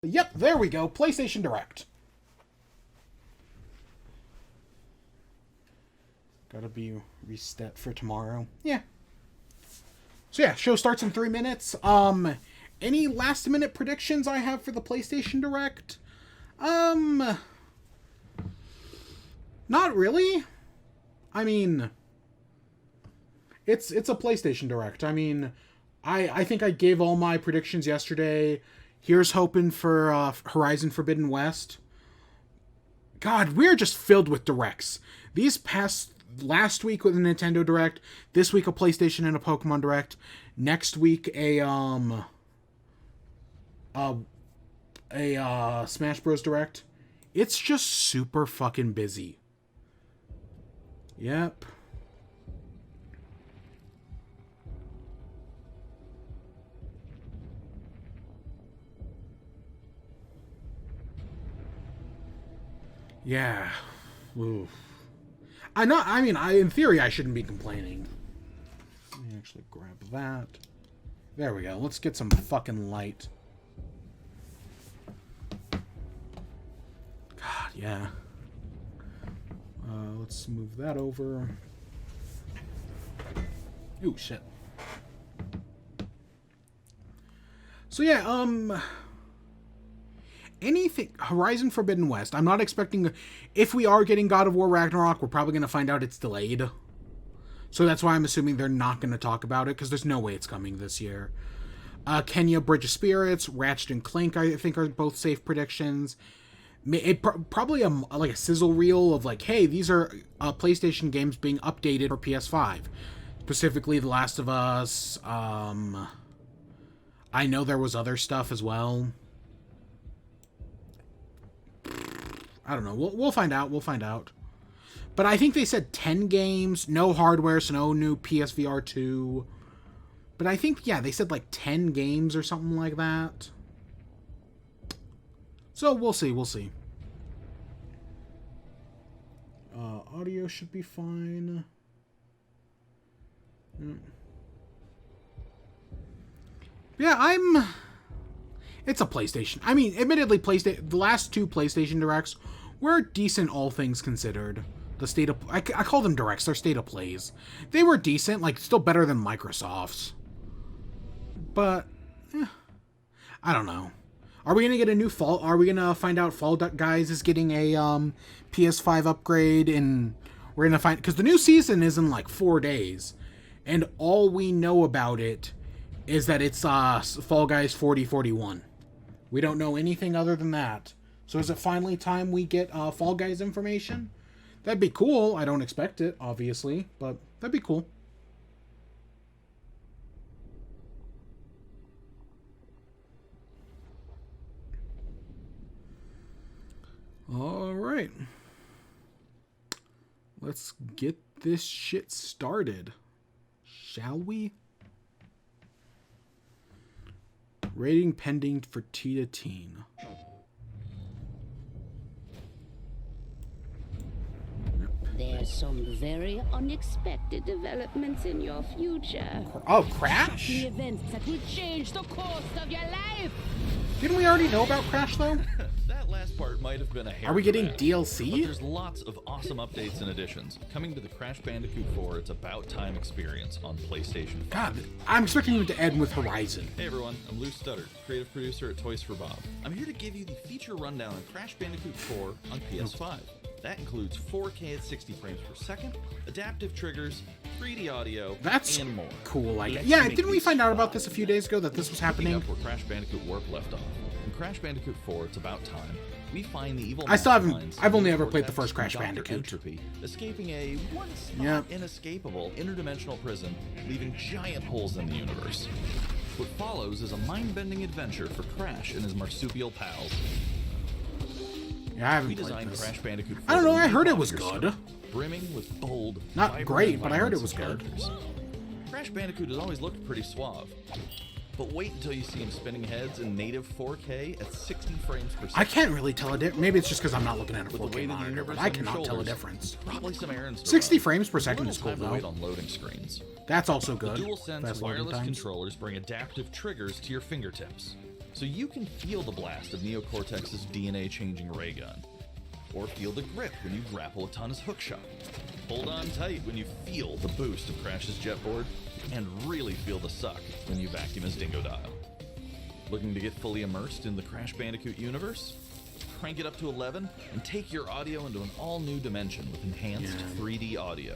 Yep, there we go. PlayStation Direct. Gotta be reset for tomorrow. Yeah. So yeah, show starts in 3 minutes. Any last minute predictions I have for the PlayStation Direct? Not really. I mean, it's a PlayStation Direct. I mean, I think I gave all my predictions yesterday. Here's hoping for Horizon Forbidden West. God, we're just filled with directs. Last week with a Nintendo Direct, this week a PlayStation and a Pokemon Direct, next week a Smash Bros Direct. It's just super fucking busy. Yep. Yeah. Oof. In theory, I shouldn't be complaining. Let me actually grab that. There we go. Let's get some fucking light. God, yeah. Let's move that over. Ooh, shit. So yeah, anything Horizon Forbidden West. I'm not expecting. If we are getting God of War Ragnarok, we're probably going to find out it's delayed. So that's why I'm assuming they're not going to talk about it, because there's no way it's coming this year. Kenya Bridge of Spirits, Ratchet and Clank, I think are both safe predictions. Probably like a sizzle reel of like, hey, these are PlayStation games being updated for PS5. Specifically, The Last of Us. I know there was other stuff as well. I don't know. We'll find out. We'll find out. But I think they said 10 games, no hardware, so no new PSVR 2. But I think, yeah, they said like 10 games or something like that. So we'll see. We'll see. Audio should be fine. Yeah, it's a PlayStation. I mean, admittedly, the last two PlayStation Directs were decent, all things considered. I call them Directs. They're state of plays. They were decent, like still better than Microsoft's. But I don't know. Are we gonna get a new Fall? Are we gonna find out Fall Guys is getting a PS5 upgrade, and we're gonna find, because the new season is in like 4 days, and all we know about it is that it's Fall Guys 4041. We don't know anything other than that. So is it finally time we get Fall Guys information? That'd be cool. I don't expect it, obviously, but that'd be cool. All right. Let's get this shit started. Shall we? Rating pending for T to Teen. There's some very unexpected developments in your future. Oh, Crash? The events that will change the course of your life. Didn't we already know about Crash, though? That last part might have been a hair. Are we getting grab, DLC? But there's lots of awesome updates and additions coming to the Crash Bandicoot 4 It's About Time experience on PlayStation 5. God, I'm expecting you to end with Horizon. Hey everyone, I'm Lou Studdard, creative producer at Toys for Bob. I'm here to give you the feature rundown on Crash Bandicoot 4 on PS5. That includes 4K at 60 frames per second, adaptive triggers, 3D audio, and more. Cool, I guess. Yeah, didn't we find out about this a few days ago, that this was happening? Up where Crash Bandicoot Warp left off. In Crash Bandicoot 4 It's About Time, we find the evil I've only ever played the first Crash Bandicoot. Entropy, escaping a once not inescapable interdimensional prison, leaving giant holes in the universe. What follows is a mind-bending adventure for Crash and his marsupial pals. Yeah, I haven't We played designed this. Crash Bandicoot 4 I don't know, I heard it off was your good. start, brimming with bold, Not vibrant great, but I heard it was environments and good. characters. Crash Bandicoot has always looked pretty suave. But wait until you see him spinning heads in native 4K at 60 frames per second. I can't really tell a difference. Maybe it's just because I'm not looking at a With the 4K weight of the monitor, universe but I on your cannot tell a shoulders, difference. Probably some errands to 60 run. frames per There's second little is cool, time to though. wait on loading screens. That's also The good. DualSense Fast loading wireless times. controllers bring adaptive triggers to your fingertips. so you can feel the blast of Neocortex's DNA-changing ray gun. Or feel the grip when you grapple a Tana's hookshot. Hold on tight when you feel the boost of Crash's jetboard, and really feel the suck when you vacuum his Dingodile. Looking to get fully immersed in the Crash Bandicoot universe? Crank it up to 11 and take your audio into an all-new dimension with enhanced 3D audio.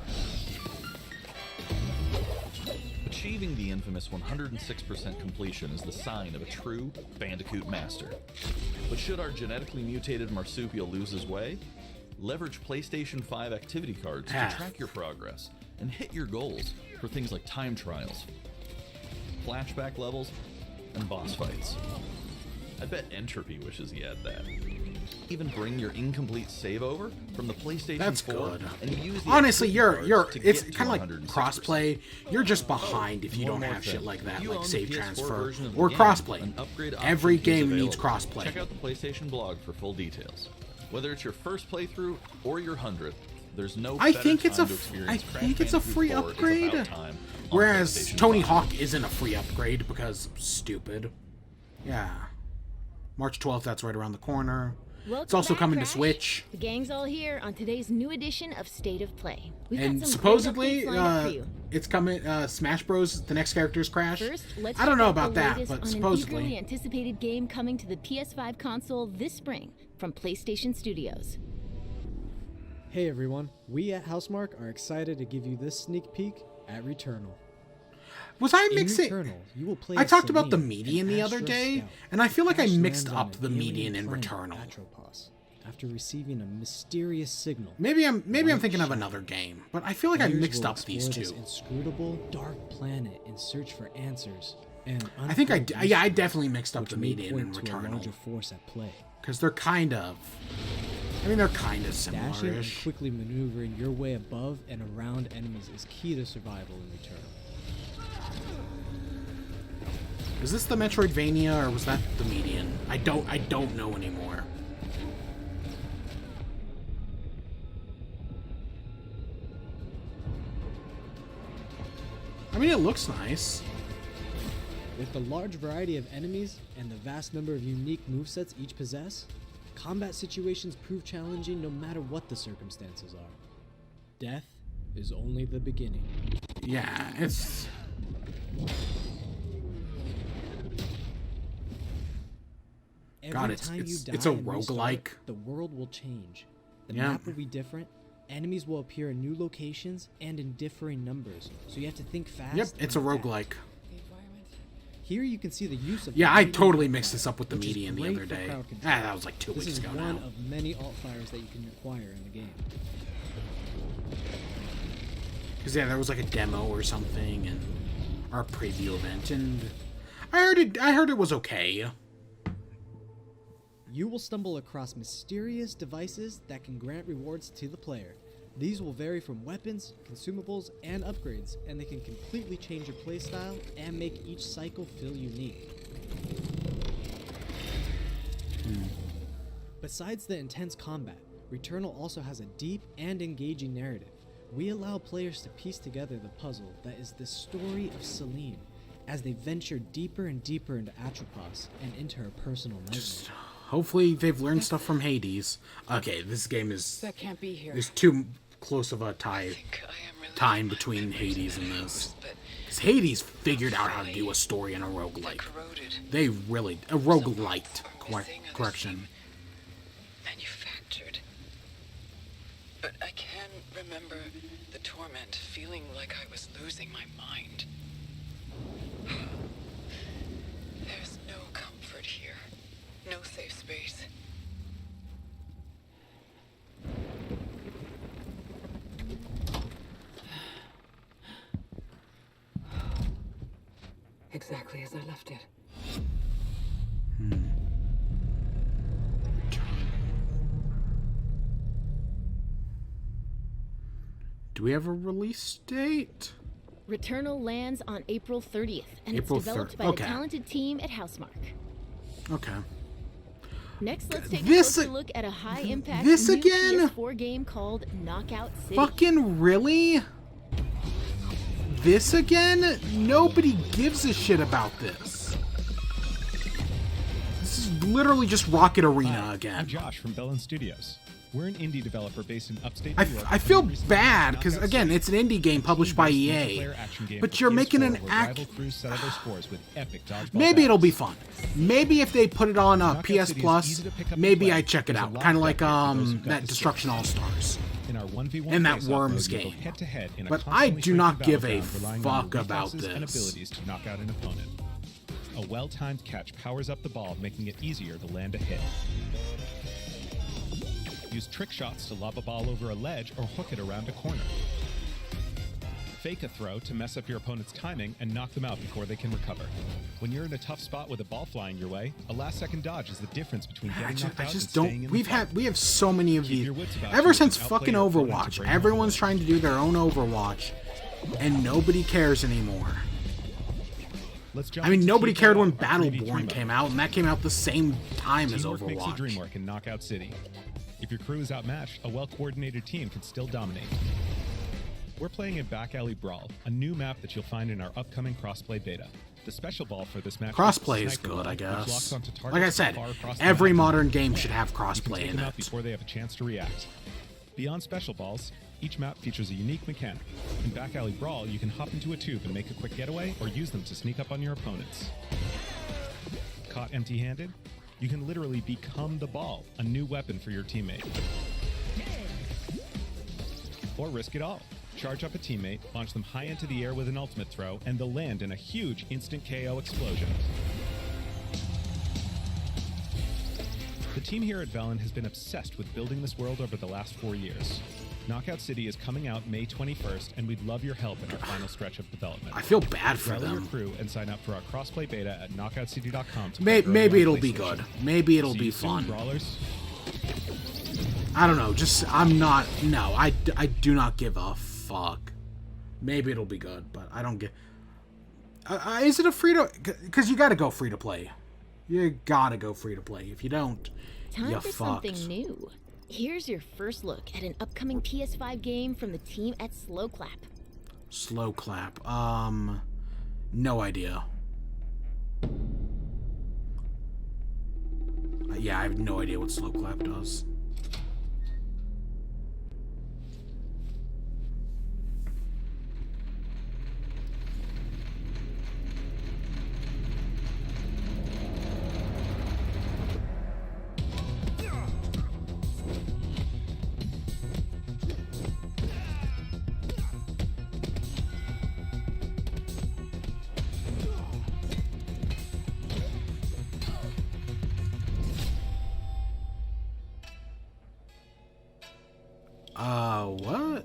Achieving the infamous 106% completion is the sign of a true Bandicoot master. But should our genetically mutated marsupial lose his way? Leverage PlayStation 5 activity cards to track your progress and hit your goals for things like time trials, flashback levels, and boss fights. I bet Entropy wishes he had that. Even bring your incomplete save over from the PlayStation 4 good. and use the Honestly, activity you're cards to it's get to kind of like 106%. crossplay. You're just behind if you One don't more have shit thing. like If that, you like own the save PS4 transfer version of the or game, crossplay. an upgrade option Every is game needs available. crossplay. Check out the PlayStation blog for full details. Whether it's your first playthrough or your 100th, there's no I better think it's time a to f- experience I Crash think it's a Bandicoot free 4 It's upgrade, About Time on whereas PlayStation Tony 5. Hawk isn't a free upgrade because stupid. Yeah. March 12th, that's right around the corner. Welcome It's also back, coming to Crash. Switch. The gang's all here on today's new edition of State of Play. We've got And some supposedly, great updates lined up for you. it's coming, Smash Bros, the next character's Crash. First, let's I don't check know out about the that, latest but on supposedly. an eagerly anticipated game coming to the PS5 console this spring from PlayStation Studios. Hey everyone, we at Housemark are excited to give you this sneak peek at Returnal. Was I In mixing? Returnal, you will play I as talked about the Selene, median an the other Astro day, Scout. and I feel like I Crash mixed lands on up an the alien median in planet, Returnal. Atropos, after receiving a mysterious signal. Maybe I'm White thinking of shadow. another game, but I feel like I Players mixed will up these explore this two. inscrutable, dark planet in search for answers. And I think I unfold yeah I mysteries, definitely mixed up which the may median in point to a Returnal larger force at play. because they're kind of. I mean, they're kind of Dashing and similar-ish. quickly maneuvering your way above and around enemies is key to survival in Returnal. Is this the Metroidvania or was that the median? I don't know anymore. I mean, it looks nice. With the large variety of enemies and the vast number of unique movesets each possess, combat situations prove challenging no matter what the circumstances are. Death is only the beginning. Yeah, it's. Every God, it's- time it's- you it's die a and restart, roguelike. The world will change. The Yeah. map will be different. Enemies will appear in new locations and in differing numbers, so you have to think fast. Yep, it's a and adapt. roguelike. Here you can see the use of Yeah, I median totally alt mixed fire, this up with the which is median the great other for day. crowd control. Ah, that was like 2 This weeks is ago one now. of many alt fires that you can acquire in the game. Because yeah, there was like a demo or something, and or a preview event, and I heard it was okay. You will stumble across mysterious devices that can grant rewards to the player. These will vary from weapons, consumables, and upgrades, and they can completely change your playstyle and make each cycle feel unique. Besides the intense combat, Returnal also has a deep and engaging narrative. We allow players to piece together the puzzle that is the story of Selene, as they venture deeper and deeper into Atropos and into her personal memories. Hopefully they've learned stuff from Hades. Okay, this game is That can't be here. there's too close of a I think I am really time between Hades and this. but 'Cause Hades figured out how to do a story in a roguelike. corroded, They really a roguelite correction. manufactured. But I can remember the torment, feeling like I was losing my mind. There's no comfort here, no safe space. Exactly as I left it. Do we have a release date? Returnal lands on April 30th, and April it's developed 30th. by Okay. the talented team at Housemark. Okay. Next, let's take This a closer a- look at a high-impact this new again? PS4 game called Knockout City. Fucking really? This again? Nobody gives a shit about this. literally just Rocket Arena again. I'm Josh from Bellin Studios. We're an indie developer based in upstate I, New York. I feel bad because again, it's an indie game published by EA, but you're making an act. Maybe it'll be fun. Maybe if they put it on PS Plus, maybe I check it out. Kind of like that Destruction All Stars and that Worms game. But I do not give a fuck about this. To knock out an opponent. A well-timed catch powers up the ball, making it easier to land a hit. Use trick shots to lob a ball over a ledge or hook it around a corner. Fake a throw to mess up your opponent's timing and knock them out before they can recover. When you're in a tough spot with a ball flying your way, a last-second dodge is the difference between getting knocked out and staying in the fight. We have so many of these. Ever since fucking Overwatch, everyone's trying to do their own Overwatch, and nobody cares anymore. I mean, nobody cared when Battleborn came out, and that came out the same time as Teamwork makes the dream Overwatch. work in Knockout City. If your crew is outmatched, a well-coordinated team can still dominate. We're playing in Back Alley Brawl, a new map that you'll find in our upcoming crossplay beta. The special ball for this match Crossplay is good, I guess. Like I said, every modern game should have crossplay in it. Before they have a chance to react. Beyond special balls, each map features a unique mechanic. In Back Alley Brawl, you can hop into a tube and make a quick getaway, or use them to sneak up on your opponents. Caught empty-handed? You can literally become the ball, a new weapon for your teammate. Or risk it all. Charge up a teammate, launch them high into the air with an ultimate throw, and they'll land in a huge instant KO explosion. The team here at Velen has been obsessed with building this world over the last 4 years. Knockout City is coming out May 21st, and we'd love your help in our final stretch of development. I feel bad for Rally your them. crew and sign up for our crossplay beta at knockoutcity.com. Maybe it'll be good. Maybe it'll be fun. Brawlers. I don't know. I do not give a fuck. Maybe it'll be good, but I don't get. Is it a free to? Because you got to go free to play. You gotta go free to play. If you don't, Time you for fucked. something new. Here's your first look at an upcoming PS5 game from the team at Slow Clap. Slow clap. No idea. Yeah, I have no idea what slow clap does. What?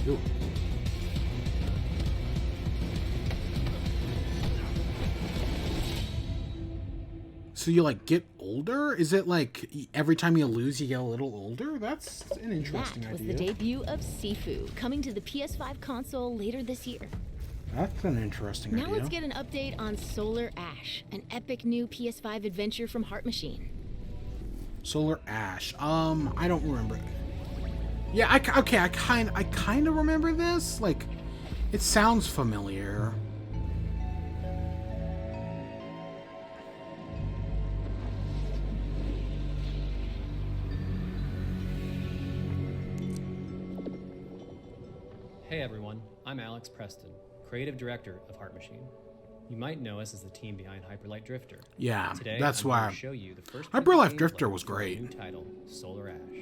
Ooh. So you like get older? Is it like every time you lose you get a little older? That's an interesting That was idea. the debut of Sifu, coming to the PS5 console later this year. That's an interesting Now idea. let's get an update on Solar Ash, an epic new PS5 adventure from Heart Machine. Solar Ash. I don't remember. Yeah, I kind of remember this. Like, it sounds familiar. Hey everyone, I'm Alex Preston, creative director of Heart Machine. You might know us as the team behind Hyperlight Drifter. Yeah, Today, that's I'm why. going to show you the first Hyperlight gameplay Drifter was for our great. New title, Solar Ash.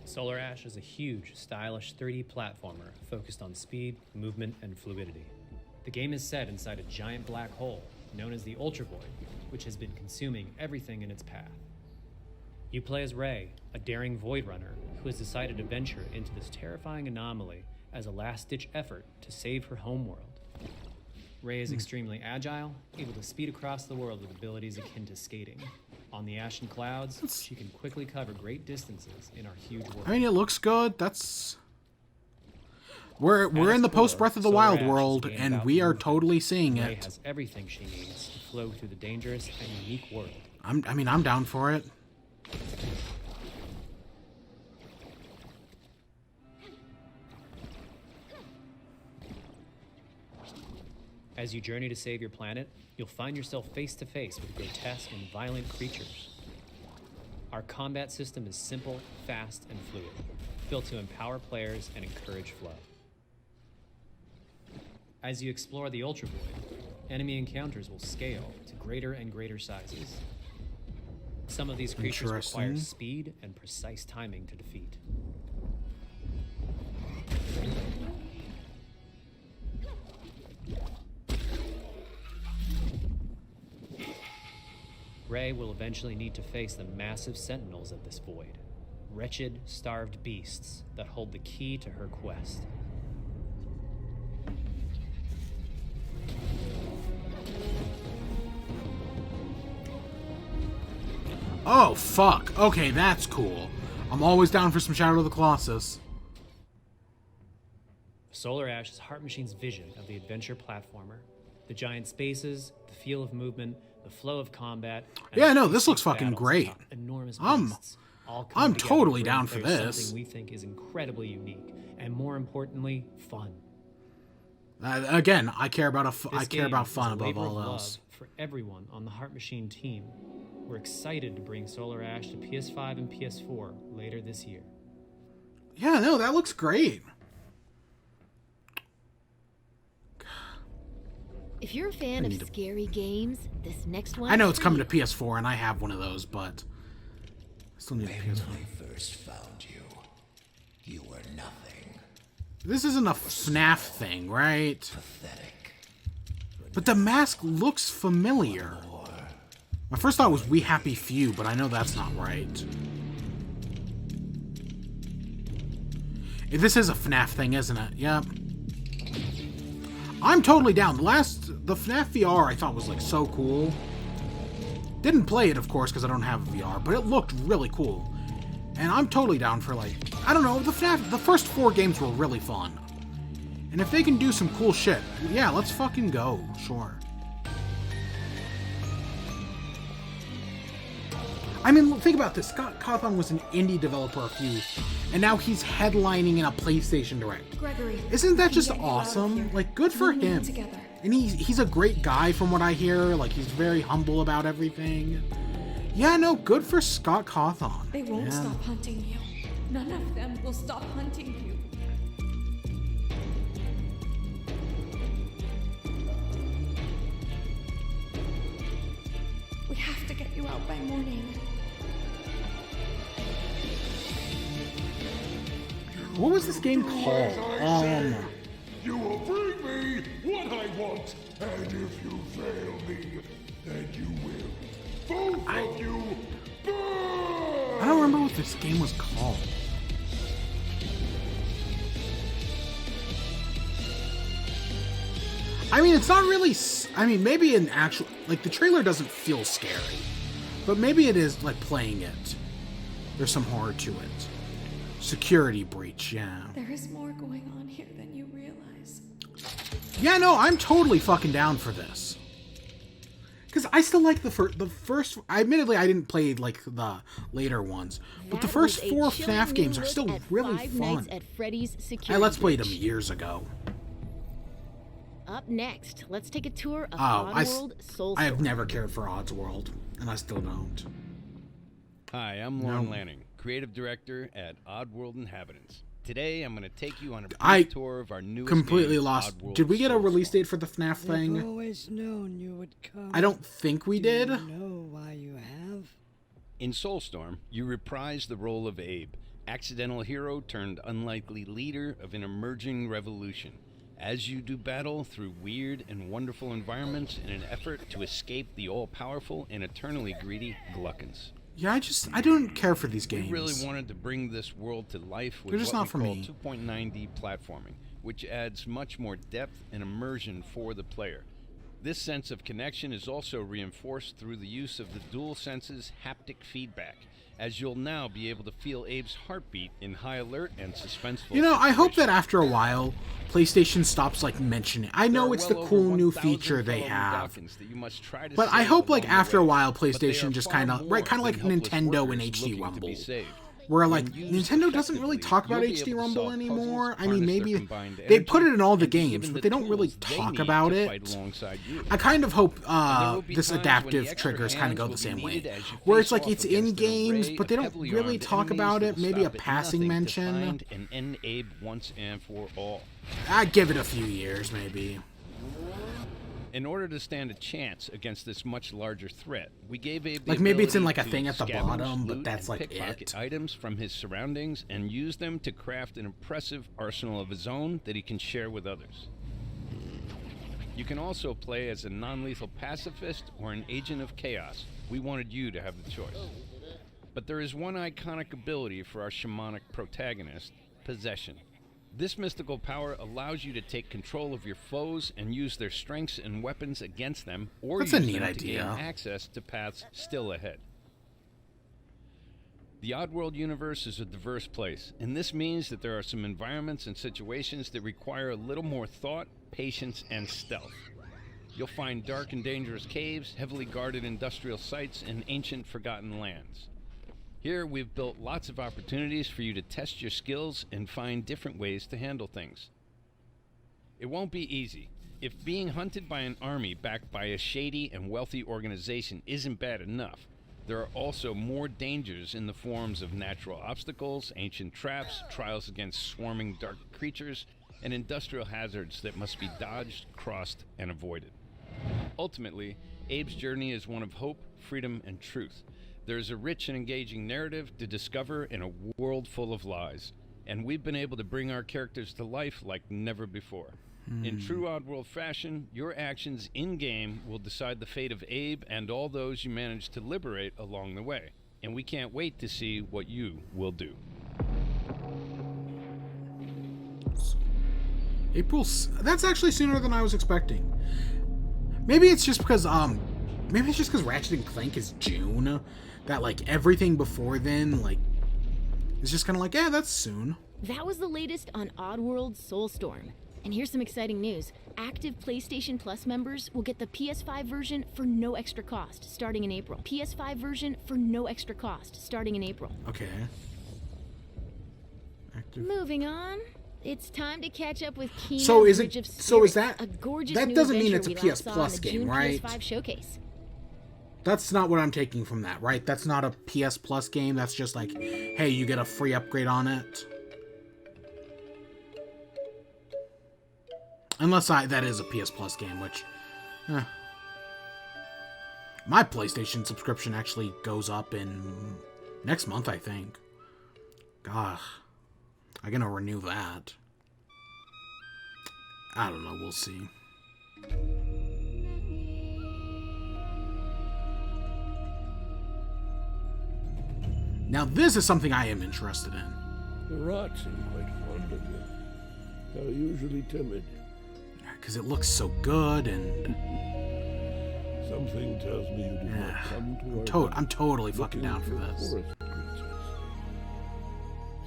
Solar Ash is a huge, stylish 3D platformer focused on speed, movement, and fluidity. The game is set inside a giant black hole known as the Ultra Void, which has been consuming everything in its path. You play as Ray, a daring Void Runner who has decided to venture into this terrifying anomaly as a last-ditch effort to save her homeworld. Ray is extremely agile, able to speed across the world with abilities akin to skating. On the ashen clouds, she can quickly cover great distances in our huge world. I mean, it looks good. We're in the post Breath of the Solar Wild Ash is world, a game and about we are movement. totally seeing Ray it. has everything she needs to flow through the dangerous and unique world. I'm down for it. As you journey to save your planet, you'll find yourself face to face with grotesque and violent creatures. Our combat system is simple, fast, and fluid, built to empower players and encourage flow. As you explore the Ultra Void, enemy encounters will scale to greater and greater sizes. Some of these creatures require Interesting. speed and precise timing to defeat. Ray will eventually need to face the massive sentinels of this void, wretched, starved beasts that hold the key to her quest. Oh, fuck. Okay, that's cool. I'm always down for some Shadow of the Colossus. Solar Ash is Heart Machine's vision of the adventure platformer. The giant spaces, the feel of movement, the flow of combat. and Yeah, the no, this looks pacing fucking battles great. atop enormous I'm- beasts, all come I'm together totally to bring down for players this. Something we think is incredibly unique, and more importantly, fun. Again, I care about This I care game about is fun a above labor all of else. love for everyone on the Heart Machine team. We're excited to bring Solar Ash to PS5 and PS4 later this year. Yeah, no, that looks great. If you're a fan of scary games, this next one. I know is it's for coming to you. PS4, and I have one of those, but I still need a PS4. When I first found you, you were nothing. This isn't a FNAF thing, right? Pathetic. But the mask looks familiar. My first thought was We Happy Few, but I know that's not right. This is a FNAF thing, isn't it? Yep. I'm totally down. The FNAF VR I thought was like so cool. Didn't play it, of course, because I don't have a VR, but it looked really cool. And I'm totally down for, like, I don't know, the first 4 games were really fun. And if they can do some cool shit, yeah, let's fucking go, sure. I mean, think about this. Scott Cawthon was an indie developer and now he's headlining in a PlayStation Direct. Gregory, Isn't that can just get you out of awesome? here. Like, good for We need him. together. And he's a great guy from what I hear. Like, he's very humble about everything. Yeah, no, good for Scott Cawthon. They won't Yeah. stop hunting you. None of them will stop hunting you. We have to get you out by morning. What was this game called? You will bring me what I want, and if you fail me, then you will. Both of you burn! I don't remember what this game was called. I mean, it's not really... I mean, maybe an actual... Like, the trailer doesn't feel scary. But maybe it is, like, playing it. There's some horror to it. Security breach, yeah. There is more going on here than you realize. Yeah, no, I'm totally fucking down for this. Because I still like the first... Admittedly, I didn't play, like, the later ones. But the That first was a 4 chilling FNAF games new are look still at really Five fun. Nights at Freddy's I Security let's played them Breach. years ago. Up next, let's take a tour of I Oddworld Soul have Storm. never cared for Oddsworld, and I still don't. Hi, I'm Lon Lanning, Creative Director at Oddworld Inhabitants. Today, I'm going to take you on a brief tour of our newest Completely game, lost. Oddworld Did we get a Soulstorm. release date for the FNAF thing? I've always known you would come. I don't think we did. Do you know why you have? In Soulstorm, you reprise the role of Abe, accidental hero turned unlikely leader of an emerging revolution, as you do battle through weird and wonderful environments in an effort to escape the all-powerful and eternally greedy Gluckins. Yeah, I don't care for these We games. really wanted to bring this world to life with They're just what not for we call me. 2.9D platforming, which adds much more depth and immersion for the player. This sense of connection is also reinforced through the use of the DualSense's haptic feedback, as you'll now be able to feel Abe's heartbeat in high alert and suspenseful You know, I hope that situations. after a while, PlayStation stops, like, mentioning it. I know There it's are the well cool over new 1,000 feature they fellow have. Mudokons that you must try to But I save hope, like, along the after a way. while, But they PlayStation are just far kind of, more right, kind of like than helpless Nintendo workers and HD looking to Rumble. be saved. Where, like, When used Nintendo doesn't really effectively, talk about you'll be HD able to Rumble solve anymore. puzzles, I mean, harness their maybe combined they energy, put it in all the and be games, given but the they don't really tools they talk need about to it. fight alongside you. I kind of hope There will be this times when adaptive the extra triggers kind of hands go will the be same way, needed as you where face it's like off it's in against an games, array but they of don't heavily really armed talk enemies about it. that'll Maybe a stop at passing nothing to mention. find and end Abe once and for all. I'd give it a few years, maybe. In order to stand a chance against this much larger threat, we gave Abe the Like, maybe it's in, ability like, a to thing at the scavenge, bottom, but loot, that's, and like, pickpocket it. items from his surroundings and use them to craft an impressive arsenal of his own that he can share with others. You can also play as a non-lethal pacifist or an agent of chaos. We wanted you to have the choice. But there is one iconic ability for our shamanic protagonist, possession. This mystical power allows you to take control of your foes and use their strengths and weapons against them, or That's use a neat them idea. to gain access to paths still ahead. The Oddworld universe is a diverse place, and this means that there are some environments and situations that require a little more thought, patience, and stealth. You'll find dark and dangerous caves, heavily guarded industrial sites, and ancient forgotten lands. Here, we've built lots of opportunities for you to test your skills and find different ways to handle things. It won't be easy. If being hunted by an army backed by a shady and wealthy organization isn't bad enough, there are also more dangers in the forms of natural obstacles, ancient traps, trials against swarming dark creatures, and industrial hazards that must be dodged, crossed, and avoided. Ultimately, Abe's journey is one of hope, freedom, and truth. There is a rich and engaging narrative to discover in a world full of lies, and we've been able to bring our characters to life like never before. In true Oddworld fashion, your actions in-game will decide the fate of Abe and all those you manage to liberate along the way, and we can't wait to see what you will do. That's actually sooner than I was expecting. Maybe it's just because Ratchet and Clank is June, that like everything before then like is just kind of like, yeah, that's soon. That was the latest on Oddworld Soulstorm. And here's some exciting news. Active PlayStation Plus members will get the PS5 version for no extra cost starting in April. PS5 version for no extra cost starting in April. Okay. Active. Moving on. It's time to catch up with Kena So is Bridge it? of So is Spirits, that? a gorgeous That new doesn't mean adventure it's a we last PS saw Plus in the game, June right? PS5 showcase. That's not what I'm taking from that, right? That's not a PS Plus game. That's just like, hey, you get a free upgrade on it. Unless that is a PS Plus game, which, my PlayStation subscription actually goes up in next month, I think. Gosh, I'm gonna renew that. I don't know. We'll see. Now this is something I am interested in. The rats seem quite fond of you. They're usually timid. Because it looks so good and... Something tells me you do not come to our I'm totally fucking looking down for this. forest creatures.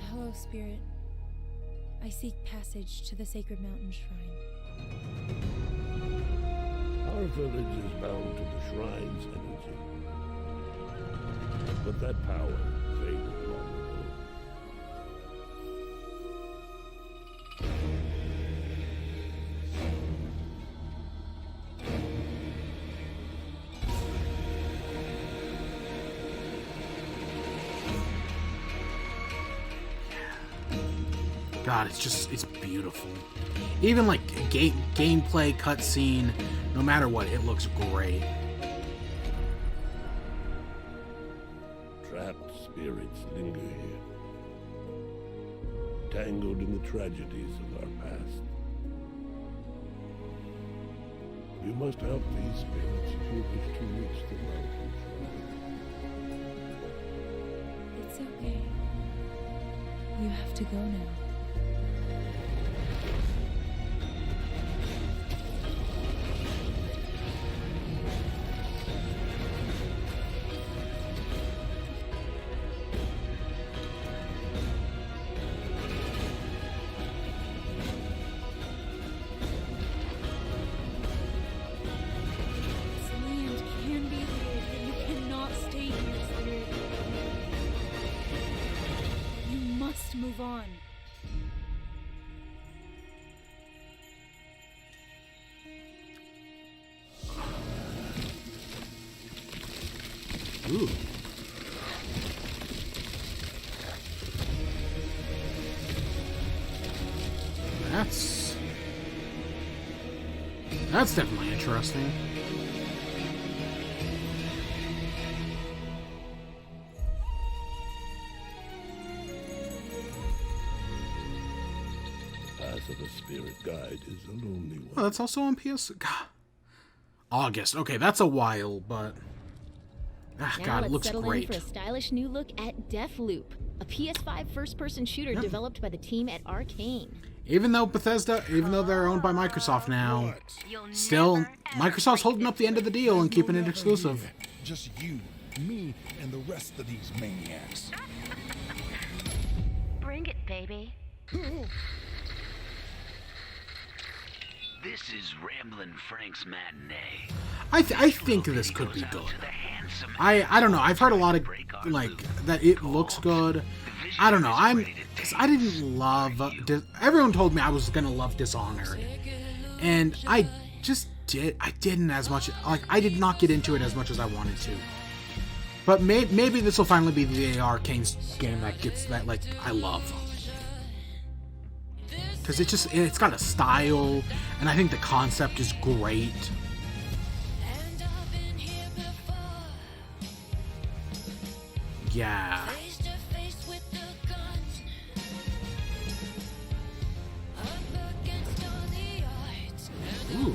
Hello, Spirit. I seek passage to the Sacred Mountain Shrine. Our village is bound to the shrine's energy. But that power faded long ago. God, it's beautiful. Even like gameplay cutscene, no matter what, it looks great. Trapped spirits linger here, tangled in the tragedies of our past. You must help these spirits if you wish to reach the mountain shrine. It's okay. You have to go now. move on. Ooh. That's definitely interesting. The path of a spirit guide is a lonely one. Oh, that's also on PS. God. August. Okay, that's a while, but Now God, it let's looks settle great. in for a stylish new look at Deathloop, a PS5 first-person shooter developed by the team at Arcane. Even though they're owned by Microsoft now, still Microsoft's holding up the end of the deal and keeping it exclusive. Just you, me, and the rest of these maniacs. Bring it, baby. This is Ramblin' Frank's matinee. I think this could be good. I don't know. I've heard a lot of like that it looks good. I don't know. Because I didn't love. Everyone told me I was gonna love Dishonored, and I didn't as much. Like I did not get into it as much as I wanted to. But maybe this will finally be the Arcane game that gets that like I love. Because it's got a style, and I think the concept is great. Yeah. Ooh.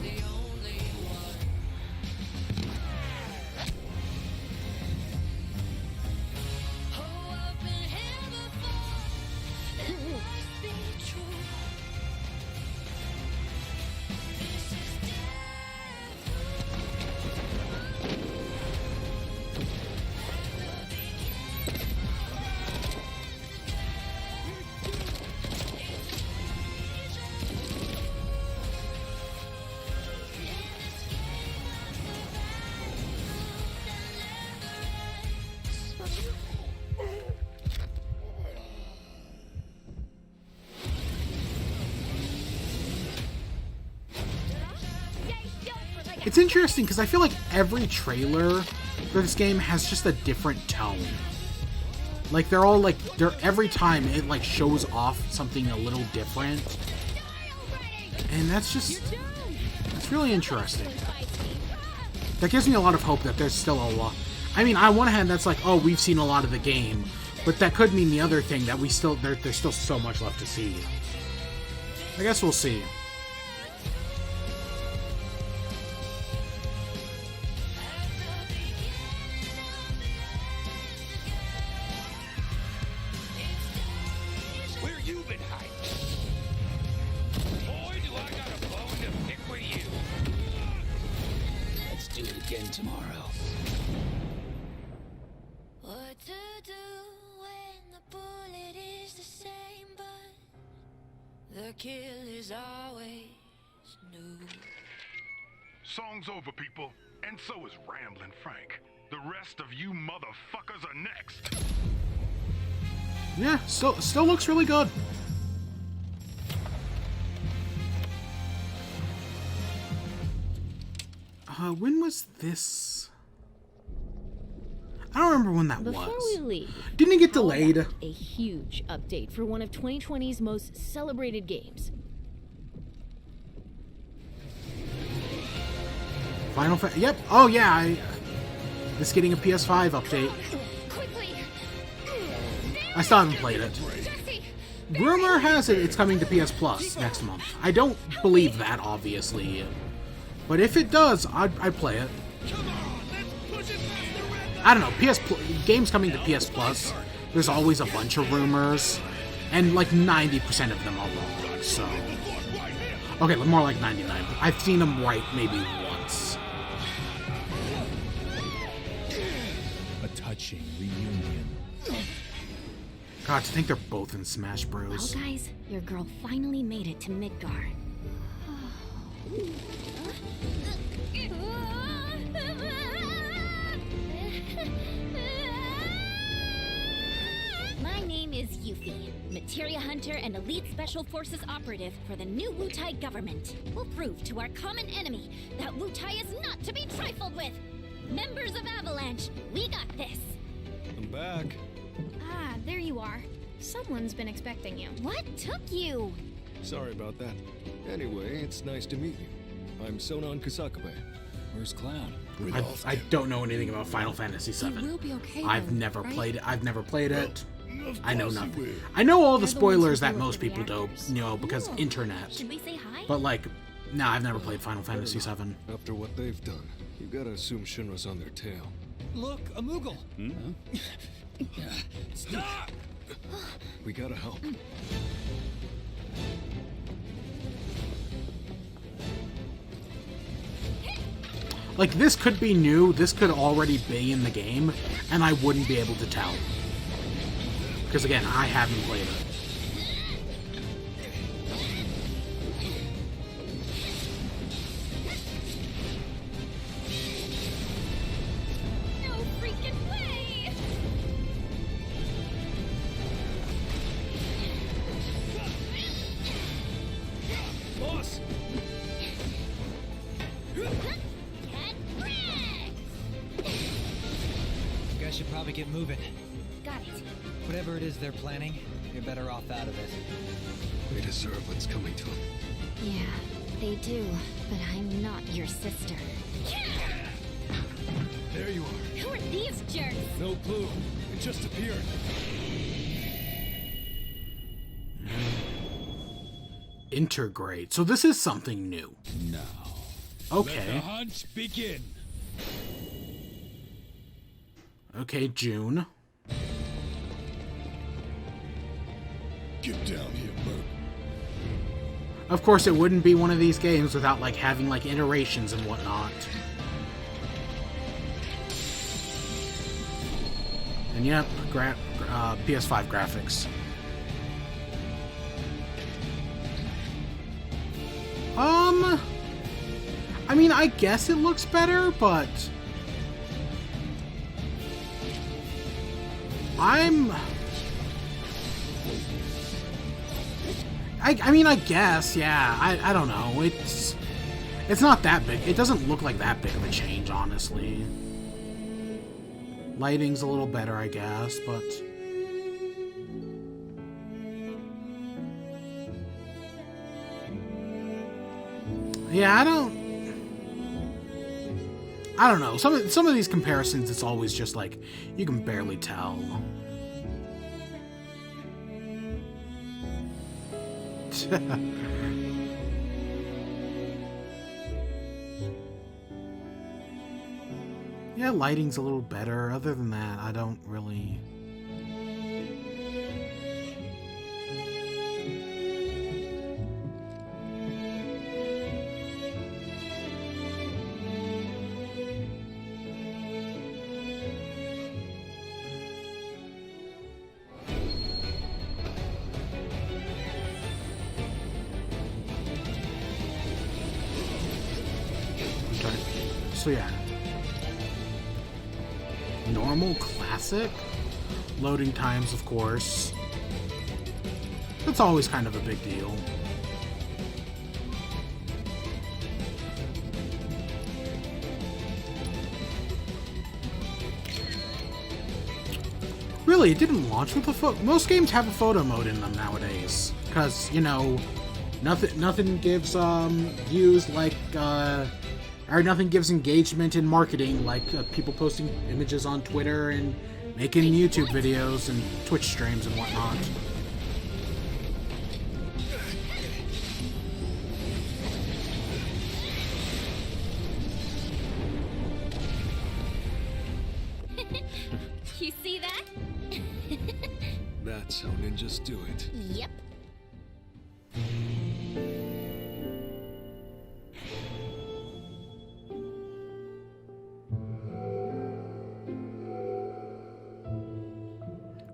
It's interesting because I feel like every trailer for this game has just a different tone. Like they're every time it like shows off something a little different. And that's really interesting. That gives me a lot of hope that there's still a lot. I mean, on one hand that's like, oh, we've seen a lot of the game, but that could mean the other thing that there's still so much left to see. I guess we'll see. Tomorrow. What to do when the bullet is the same, but the kill is always new. Song's over, people, and so is Ramblin' Frank. The rest of you motherfuckers are next. Yeah, still looks really good. When was this? I don't remember when that Before was. we leave, Didn't it get delayed? A huge update for one of 2020's most celebrated games. Final Fantasy. Yep. Oh yeah. This getting a PS5 update. I still haven't played it. Rumor has it it's coming to PS Plus next month. I don't believe that, obviously. But if it does, I'd play it. I don't know. Games coming to PS Plus, there's always a bunch of rumors, and like 90% of them are wrong. So, okay, more like 99. I've seen them right maybe once. A touching reunion. God, to think they're both in Smash Bros. Well, guys, your girl finally made it to Midgard. My name is Yuffie, materia hunter and elite special forces operative for the new Wutai government. We'll prove to our common enemy that Wutai is not to be trifled with. Members of Avalanche, we got this. I'm back. Ah, there you are. Someone's been expecting you. What took you? Sorry about that. Anyway, it's nice to meet you. I'm Sonon Kusakabe. Where's Clown? I don't know anything about Final Fantasy VII. will be okay, I've though, never right? played it. I've never played it. I know course you nothing. will. I know all the They're the ones spoilers who that blew up most the people do, reactors. you know, because Cool. internet. Should we say hi? But like, nah, I've never played Final Fantasy VII. After what they've done, you gotta assume Shinra's on their tail. Look, a Moogle! Stop! We gotta help. Like, this could be new, this could already be in the game, and I wouldn't be able to tell. Because again, I haven't played it. No freaking way! Boss! You guys should probably get moving. Got it. Whatever it is they're planning, you're better off out of it. They deserve what's coming to them. Yeah, they do, but I'm not your sister. There you are. Who are these jerks? No clue. It just appeared. Intergrade. So this is something new. Now, let the Okay. hunt begin. Okay, June. Get down here, Merc. Of course, it wouldn't be one of these games without, like, having, like, iterations and whatnot. And yep, PS5 graphics. I mean, I guess it looks better, but I mean, I guess, yeah. I don't know. It's not that big. It doesn't look like that big of a change, honestly. Lighting's a little better, I guess, but yeah, I don't know. Some of these comparisons, it's always just like you can barely tell. Yeah, lighting's a little better. Other than that, I don't really. Okay. So yeah. Normal, classic, loading times, of course. That's always kind of a big deal. Really, it didn't launch with a photo. Most games have a photo mode in them nowadays, because you know, nothing gives views like or nothing gives engagement in marketing like people posting images on Twitter and making YouTube videos and Twitch streams and whatnot. You see that? That's how ninjas do it. Yep.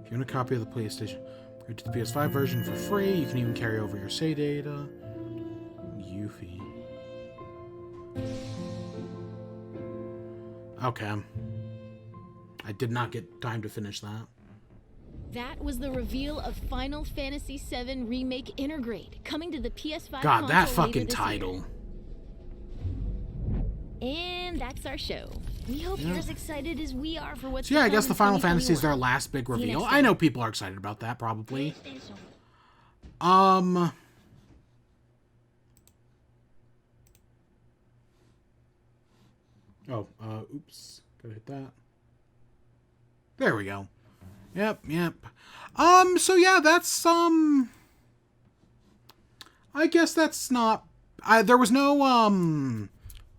If you want a copy of the PlayStation, go to the PS5 version for free. You can even carry over your save data. Yuffie. Okay. I did not get time to finish that. That was the reveal of Final Fantasy VII Remake Intergrade, coming to the PS5 God, that console fucking later this title. year. And that's our show. We hope you're as excited as we are for what's So yeah, I to come guess the in Final Fantasy is their 2021. last big See you reveal. next I time. know people are excited about that, probably. Oops. Gotta hit that. There we go. Yep. So yeah, that's, I guess that's not, there was no,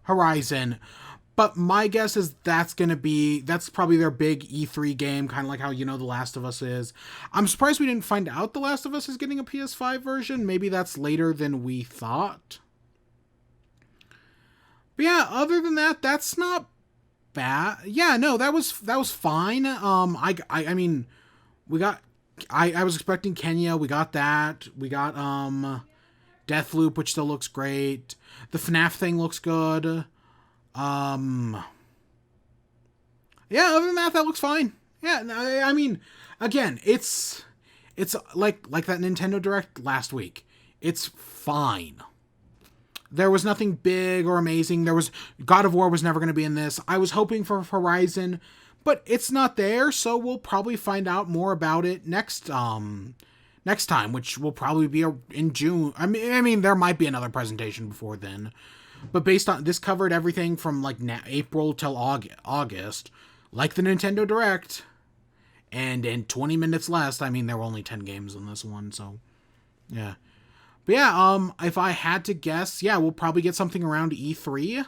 Horizon, but my guess is that's probably their big E3 game, kind of like how, The Last of Us is. I'm surprised we didn't find out The Last of Us is getting a PS5 version. Maybe that's later than we thought. But yeah, other than that, that's not bad. Yeah, no, that was fine. I mean, we got, I was expecting Kenya. We got that. We got, Deathloop, which still looks great. The FNAF thing looks good. Yeah, other than that, that looks fine. Yeah, I mean, again, it's like that Nintendo Direct last week. It's fine. There was nothing big or amazing. God of War was never going to be in this. I was hoping for Horizon, but it's not there, so we'll probably find out more about it next time, which will probably be in June. I mean, there might be another presentation before then, but based on this, covered everything from like April till August, like the Nintendo Direct, and in 20 minutes less. I mean, there were only 10 games in this one, so yeah. But yeah, if I had to guess, yeah, we'll probably get something around E3.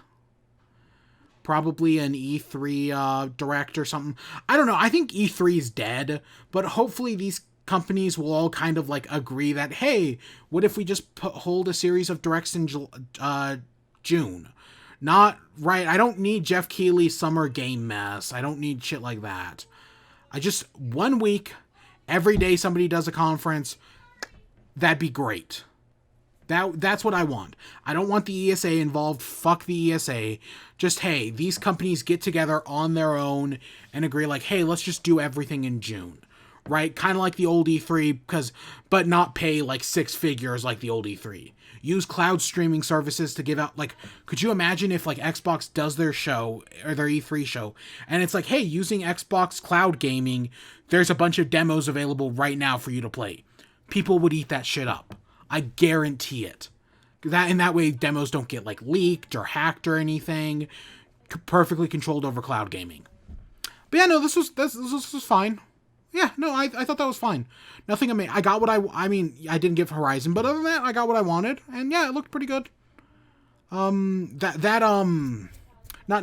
Probably an E3 Direct or something. I don't know. I think E3 is dead, but hopefully these companies will all kind of like agree that, hey, what if we just hold a series of Directs in June? Not right. I don't need Jeff Keighley's summer game mess. I don't need shit like that. I just, 1 week, every day somebody does a conference. That'd be great. That's what I want. I don't want the ESA involved. Fuck the ESA. Just, hey, these companies get together on their own and agree like, hey, let's just do everything in June. Right? Kind of like the old E3, but not pay like 6 figures like the old E3. Use cloud streaming services to give out, like, could you imagine if like Xbox does their show or their E3 show and it's like, hey, using Xbox cloud gaming, there's a bunch of demos available right now for you to play. People would eat that shit up. I guarantee it. That way demos don't get like leaked or hacked or anything. Perfectly controlled over cloud gaming. But yeah, no, this was fine. Yeah, no, I thought that was fine. Nothing amazing. I got what I mean, I didn't get Horizon, but other than that, I got what I wanted, and yeah, it looked pretty good. Not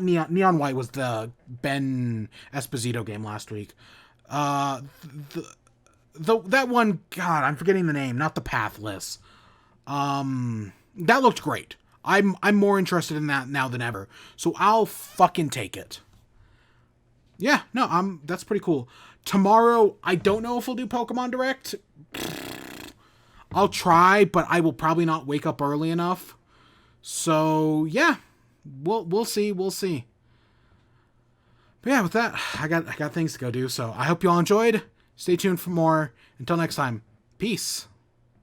Neon White was the Ben Esposito game last week. That one, God, I'm forgetting the name, not the Pathless. That looked great. I'm more interested in that now than ever. So I'll fucking take it. Yeah, no, that's pretty cool. Tomorrow, I don't know if we'll do Pokemon Direct. I'll try, but I will probably not wake up early enough. So yeah, we'll see. But yeah, with that, I got things to go do. So I hope you all enjoyed. Stay tuned for more. Until next time, peace.